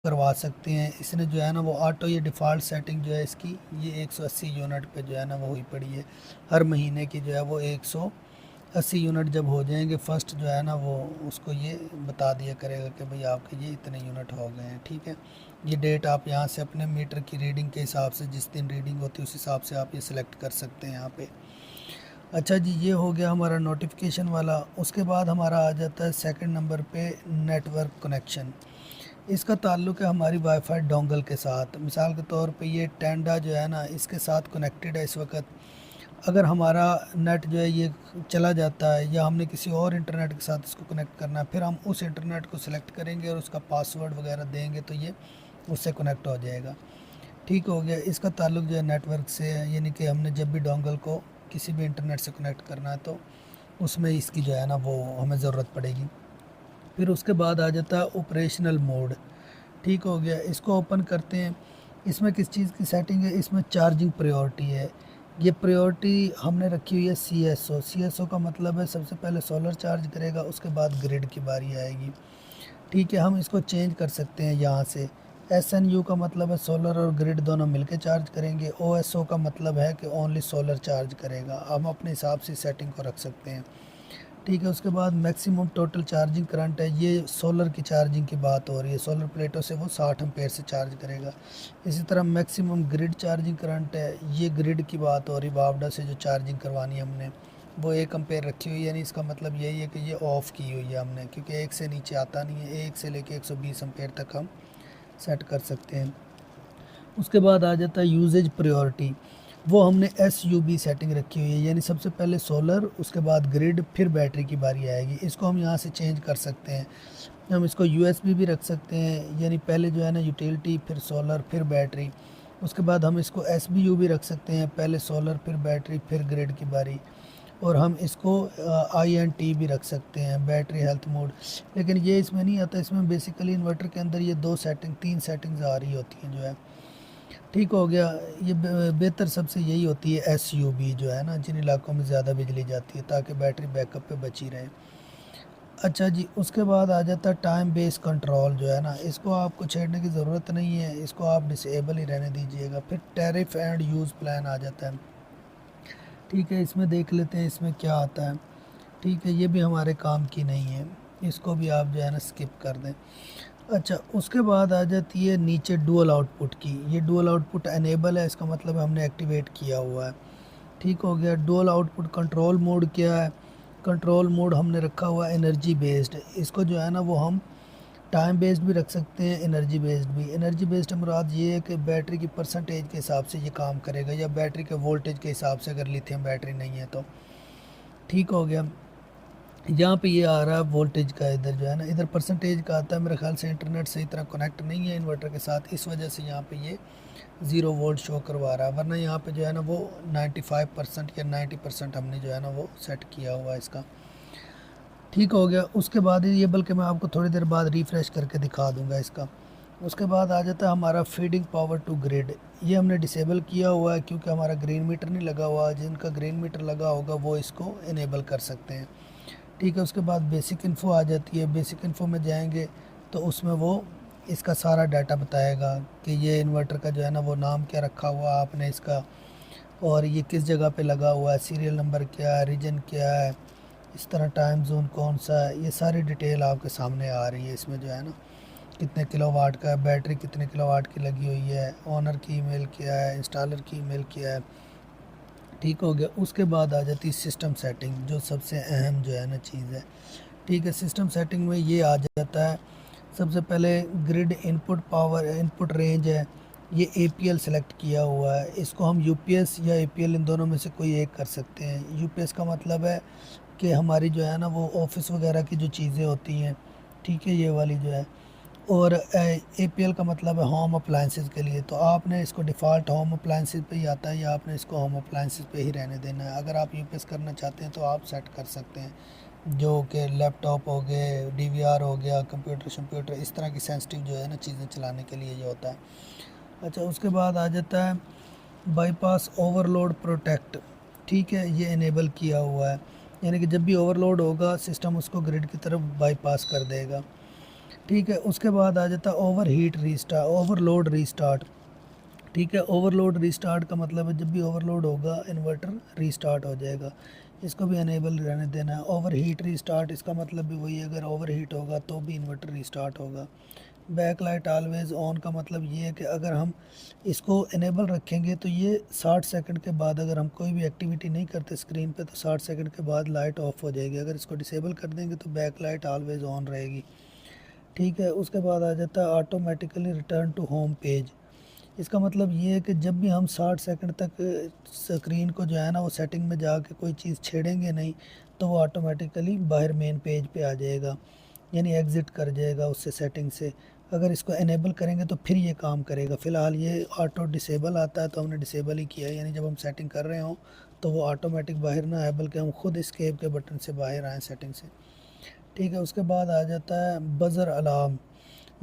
करवा सकते हैं। इसने जो है ना वो ऑटो ये डिफ़ॉल्ट सेटिंग जो है इसकी ये 180 यूनिट पे जो है ना वो हुई पड़ी है। हर महीने की जो है वो 180 यूनिट जब हो जाएंगे फर्स्ट जो है ना वो उसको ये बता दिया करेगा कि भाई आपके ये इतने यूनिट हो गए हैं। ठीक है, ये डेट आप यहाँ से अपने मीटर की रीडिंग के हिसाब से जिस दिन रीडिंग होती है उस हिसाब से आप ये सिलेक्ट कर सकते हैं यहाँ पे। अच्छा जी, ये हो गया हमारा नोटिफिकेशन वाला। उसके बाद हमारा आ जाता है सेकंड नंबर पे नेटवर्क कनेक्शन। इसका ताल्लुक़ है हमारी वाईफाई डोंगल के साथ। मिसाल के तौर पे ये टेंडा जो है ना इसके साथ कनेक्टेड है इस वक्त। अगर हमारा नेट जो है ये चला जाता है या हमने किसी और इंटरनेट के साथ इसको कनेक्ट करना है, फिर हम उस इंटरनेट को सिलेक्ट करेंगे और उसका पासवर्ड वगैरह देंगे तो ये उससे कनेक्ट हो जाएगा। ठीक हो गया, इसका ताल्लुक़ जो है नेटवर्क से है, यानी कि हमने जब भी डोंगल को किसी भी इंटरनेट से कनेक्ट करना है तो उसमें इसकी जो है ना वो हमें ज़रूरत पड़ेगी। फिर उसके बाद आ जाता है ऑपरेशनल मोड। ठीक हो गया, इसको ओपन करते हैं। इसमें किस चीज़ की सेटिंग है, इसमें चार्जिंग प्रायोरिटी है। ये प्रायोरिटी हमने रखी हुई है CSO। CSO का मतलब है सबसे पहले सोलर चार्ज करेगा, उसके बाद ग्रिड की बारी आएगी। ठीक है, हम इसको चेंज कर सकते हैं यहाँ से। SNU का मतलब है सोलर और ग्रिड दोनों मिलकर चार्ज करेंगे। OSO का मतलब है कि ओनली सोलर चार्ज करेगा। हम अपने हिसाब से सेटिंग को रख सकते हैं। ठीक है, उसके बाद मैक्सिमम टोटल चार्जिंग करंट है, ये सोलर की चार्जिंग की बात हो रही है। सोलर प्लेटों से वो 60 एम्पेयर से चार्ज करेगा। इसी तरह मैक्सिमम ग्रिड चार्जिंग करंट है, ये ग्रिड की बात हो रही, बावडा से जो चार्जिंग करवानी है हमने वो 1 एम्पेयर रखी हुई है। यानी इसका मतलब यही है कि ये ऑफ़ की हुई है हमने, क्योंकि 1 से नीचे आता नहीं है। 1 से लेके 120 एम्पेयर तक हम सेट कर सकते हैं। उसके बाद आ जाता है यूजेज प्रायोरिटी। वो हमने SUB सेटिंग रखी हुई है, यानी सबसे पहले सोलर, उसके बाद ग्रिड, फिर बैटरी की बारी आएगी। इसको हम यहाँ से चेंज कर सकते हैं। हम इसको USB भी रख सकते हैं, यानी पहले जो है ना यूटिलिटी, फिर सोलर, फिर बैटरी। उसके बाद हम इसको SBU भी रख सकते हैं, पहले सोलर, फिर बैटरी, फिर ग्रिड की बारी। और हम इसको INT भी रख सकते हैं, बैटरी हेल्थ मोड। लेकिन ये इसमें नहीं आता। इसमें बेसिकली इन्वर्टर के अंदर ये 3 सेटिंग्स आ रही होती हैं जो है। ठीक हो गया, ये बेहतर सबसे यही होती है SUB जो है ना, जिन इलाकों में ज़्यादा बिजली जाती है, ताकि बैटरी बैकअप पे बची रहे। अच्छा जी, उसके बाद आ जाता है टाइम बेस कंट्रोल जो है ना, इसको आपको छेड़ने की ज़रूरत नहीं है, इसको आप डिसेबल ही रहने दीजिएगा। फिर टैरिफ एंड यूज़ प्लान आ जाता है। ठीक है, इसमें देख लेते हैं इसमें क्या आता है। ठीक है, ये भी हमारे काम की नहीं है, इसको भी आप जो है ना स्किप कर दें। अच्छा, उसके बाद आ जाती है नीचे डुअल आउटपुट की। ये डुअल आउटपुट एनेबल है, इसका मतलब है हमने एक्टिवेट किया हुआ है। ठीक हो गया, डुअल आउटपुट कंट्रोल मोड क्या है? कंट्रोल मोड हमने रखा हुआ है एनर्जी बेस्ड। इसको जो है ना वो हम टाइम बेस्ड भी रख सकते हैं, एनर्जी बेस्ड भी। एनर्जी बेस्ड मुराद ये है कि बैटरी की परसेंटेज के हिसाब से ये काम करेगा, या बैटरी के वोल्टेज के हिसाब से, अगर लिथियम बैटरी नहीं है तो। ठीक हो गया, यहाँ पे ये आ रहा है वोल्टेज का, इधर जो है ना इधर परसेंटेज का आता है। मेरे ख्याल से इंटरनेट सही तरह कनेक्ट नहीं है इन्वर्टर के साथ, इस वजह से यहाँ पे ये 0 वोल्ट शो करवा रहा है। वरना यहाँ पे जो है ना वो 95% या 90% हमने जो है ना वो सेट किया हुआ है इसका। ठीक हो गया, उसके बाद ये, बल्कि मैं आपको थोड़ी देर बाद रिफ़्रेश करके दिखा दूँगा इसका। उसके बाद आ जाता है हमारा फीडिंग पावर टू ग्रिड। ये हमने डिसेबल किया हुआ है क्योंकि हमारा ग्रीन मीटर नहीं लगा हुआ। जिनका ग्रीन मीटर लगा होगा वो इसको इनेबल कर सकते हैं। ठीक है, उसके बाद बेसिक इन्फो आ जाती है। बेसिक इन्फो में जाएंगे तो उसमें वो इसका सारा डाटा बताएगा कि ये इन्वर्टर का जो है ना वो नाम क्या रखा हुआ आपने इसका, और ये किस जगह पे लगा हुआ है, सीरियल नंबर क्या है, रीजन क्या है, इस तरह टाइम जोन कौन सा है। ये सारी डिटेल आपके सामने आ रही है इसमें जो है ना। कितने किलोवाट का है, बैटरी कितने किलोवाट की लगी हुई है, ओनर की ईमेल क्या है, इंस्टॉलर की ईमेल क्या है। ठीक हो गया, उसके बाद आ जाती है सिस्टम सेटिंग, जो सबसे अहम जो है ना चीज़ है। ठीक है, सिस्टम सेटिंग में ये आ जाता है सबसे पहले grid input power, input range है, ये APL सेलेक्ट किया हुआ है। इसको हम UPS या APL इन दोनों में से कोई एक कर सकते हैं। UPS का मतलब है कि हमारी जो है ना वो ऑफिस वगैरह की जो चीज़ें होती हैं, ठीक है, ये वाली जो है। और APL का मतलब है होम अप्लाइंसेस के लिए। तो आपने इसको डिफ़ॉल्ट होम अप्लाइंसेस पे ही आता है, या आपने इसको होम अप्लाइंसेस पे ही रहने देना है। अगर आप UPS करना चाहते हैं तो आप सेट कर सकते हैं, जो कि लैपटॉप हो गए, DVR हो गया, कंप्यूटर शम्प्यूटर, इस तरह की सेंसिटिव जो है ना चीज़ें चलाने के लिए ये होता है। अच्छा, उसके बाद आ जाता है बाईपास ओवरलोड प्रोटेक्ट। ठीक है, ये इनेबल किया हुआ है, यानी कि जब भी ओवरलोड होगा सिस्टम उसको ग्रिड की तरफ बाईपास कर देगा। ठीक है। उसके बाद आ जाता है ओवरलोड रीस्टार्ट। ठीक है, ओवरलोड रीस्टार्ट का मतलब है जब भी ओवरलोड होगा इन्वर्टर रीस्टार्ट हो जाएगा, इसको भी अनेबल रहने देना है। ओवर हीट रीस्टार्ट, इसका मतलब भी वही है, अगर ओवर हीट होगा तो भी इन्वर्टर रीस्टार्ट होगा। बैक लाइट ऑलवेज़ ऑन का मतलब ये है कि अगर हम इसको इनेबल रखेंगे तो ये 60 सेकंड के बाद, अगर हम कोई भी एक्टिविटी नहीं करते स्क्रीन पे, तो 60 सेकंड के बाद लाइट ऑफ हो जाएगी। अगर इसको डिसेबल कर देंगे तो बैक लाइट ऑलवेज़ ऑन रहेगी। ठीक है। उसके बाद आ जाता है automatically return to home page. इसका मतलब ये है कि जब भी हम 60 सेकंड तक स्क्रीन को जो है ना वो सेटिंग में जाके कोई चीज़ छेड़ेंगे नहीं, तो वो ऑटोमेटिकली बाहर मेन पेज पे आ जाएगा, यानी एग्ज़िट कर जाएगा उससे, सेटिंग से। अगर इसको इनेबल करेंगे तो फिर ये काम करेगा। फ़िलहाल ये ऑटो डिसेबल आता है तो हमने डिसेबल ही किया है, यानी जब हम सेटिंग कर रहे हों तो वो ऑटोमेटिक बाहर ना आए, बल्कि हम खुद एस्केप के बटन से बाहर आएँ सेटिंग से। ठीक है। उसके बाद आ जाता है बज़र अलार्म।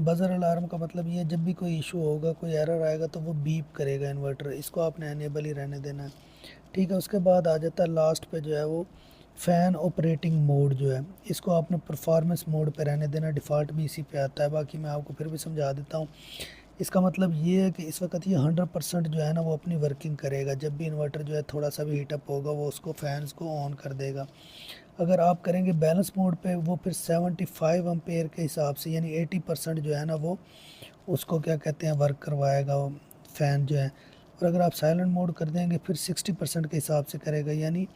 बज़र अलार्म का मतलब ये, जब भी कोई इशू होगा, कोई एरर आएगा तो वो बीप करेगा इन्वर्टर, इसको आपने अनेबल ही रहने देना है। ठीक है। उसके बाद आ जाता है लास्ट पे जो है वो फ़ैन ऑपरेटिंग मोड जो है, इसको आपने परफॉर्मेंस मोड पे रहने देना, डिफ़ॉल्ट भी इसी पे आता है। बाकी मैं आपको फिर भी समझा देता हूँ। इसका मतलब ये है कि इस वक्त ये 100% जो है ना वो अपनी वर्किंग करेगा। जब भी इन्वर्टर जो है थोड़ा सा भी हीटअप होगा वो उसको फैंस को ऑन कर देगा। अगर आप करेंगे बैलेंस मोड पे, वो फिर 75 एम्पेयर के हिसाब से, यानी 80% जो है ना वो उसको क्या कहते हैं वर्क करवाएगा वो फ़ैन जो है। और अगर आप साइलेंट मोड कर देंगे फिर 60% के हिसाब से करेगा, यानी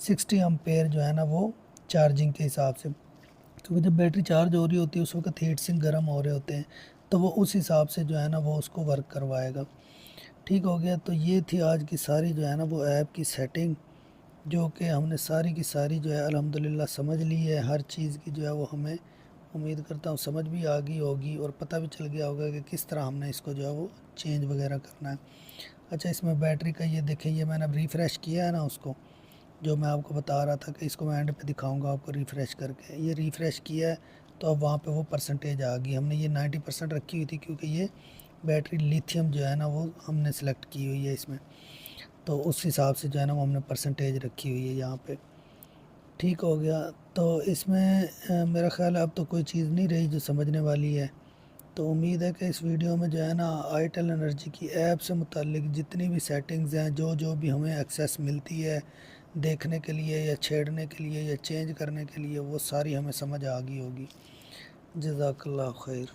60 एम्पेयर जो है ना वो चार्जिंग के हिसाब से। क्योंकि जब बैटरी चार्ज हो रही होती है उस वक्त हीट सिंक गर्म हो रहे होते हैं, तो वो उस हिसाब से जो है ना वो उसको वर्क करवाएगा। ठीक हो गया। तो ये थी आज की सारी जो है ना वो ऐप की सेटिंग, जो कि हमने सारी की सारी जो है अल्हम्दुलिल्लाह समझ ली है। हर चीज़ की जो है वो हमें, उम्मीद करता हूँ, समझ भी आ गई होगी और पता भी चल गया होगा कि किस तरह हमने इसको जो है वो चेंज वगैरह करना है। अच्छा, इसमें बैटरी का ये देखें, ये मैंने अब रिफ़्रेश किया है ना उसको, जो मैं आपको बता रहा था कि इसको मैं एंड पे दिखाऊंगा आपको रिफ़्रेश करके। ये रिफ़्रेश किया है तो अब वहाँ पे वो परसेंटेज आ गई। हमने ये 90% रखी हुई थी क्योंकि ये बैटरी लिथियम जो है ना वो हमने सेलेक्ट की हुई है इसमें, तो उस हिसाब से जो है ना वो हमने परसेंटेज रखी हुई है यहाँ पे। ठीक हो गया। तो इसमें मेरा ख़्याल है अब तो कोई चीज़ नहीं रही जो समझने वाली है। तो उम्मीद है कि इस वीडियो में जो है ना आईटेल एनर्जी की ऐप से मुतालिक जितनी भी सेटिंग्स हैं, जो जो भी हमें एक्सेस मिलती है देखने के लिए या छेड़ने के लिए या चेंज करने के लिए, वो सारी हमें समझ आ गई होगी। जज़ाकल्लाह खैर।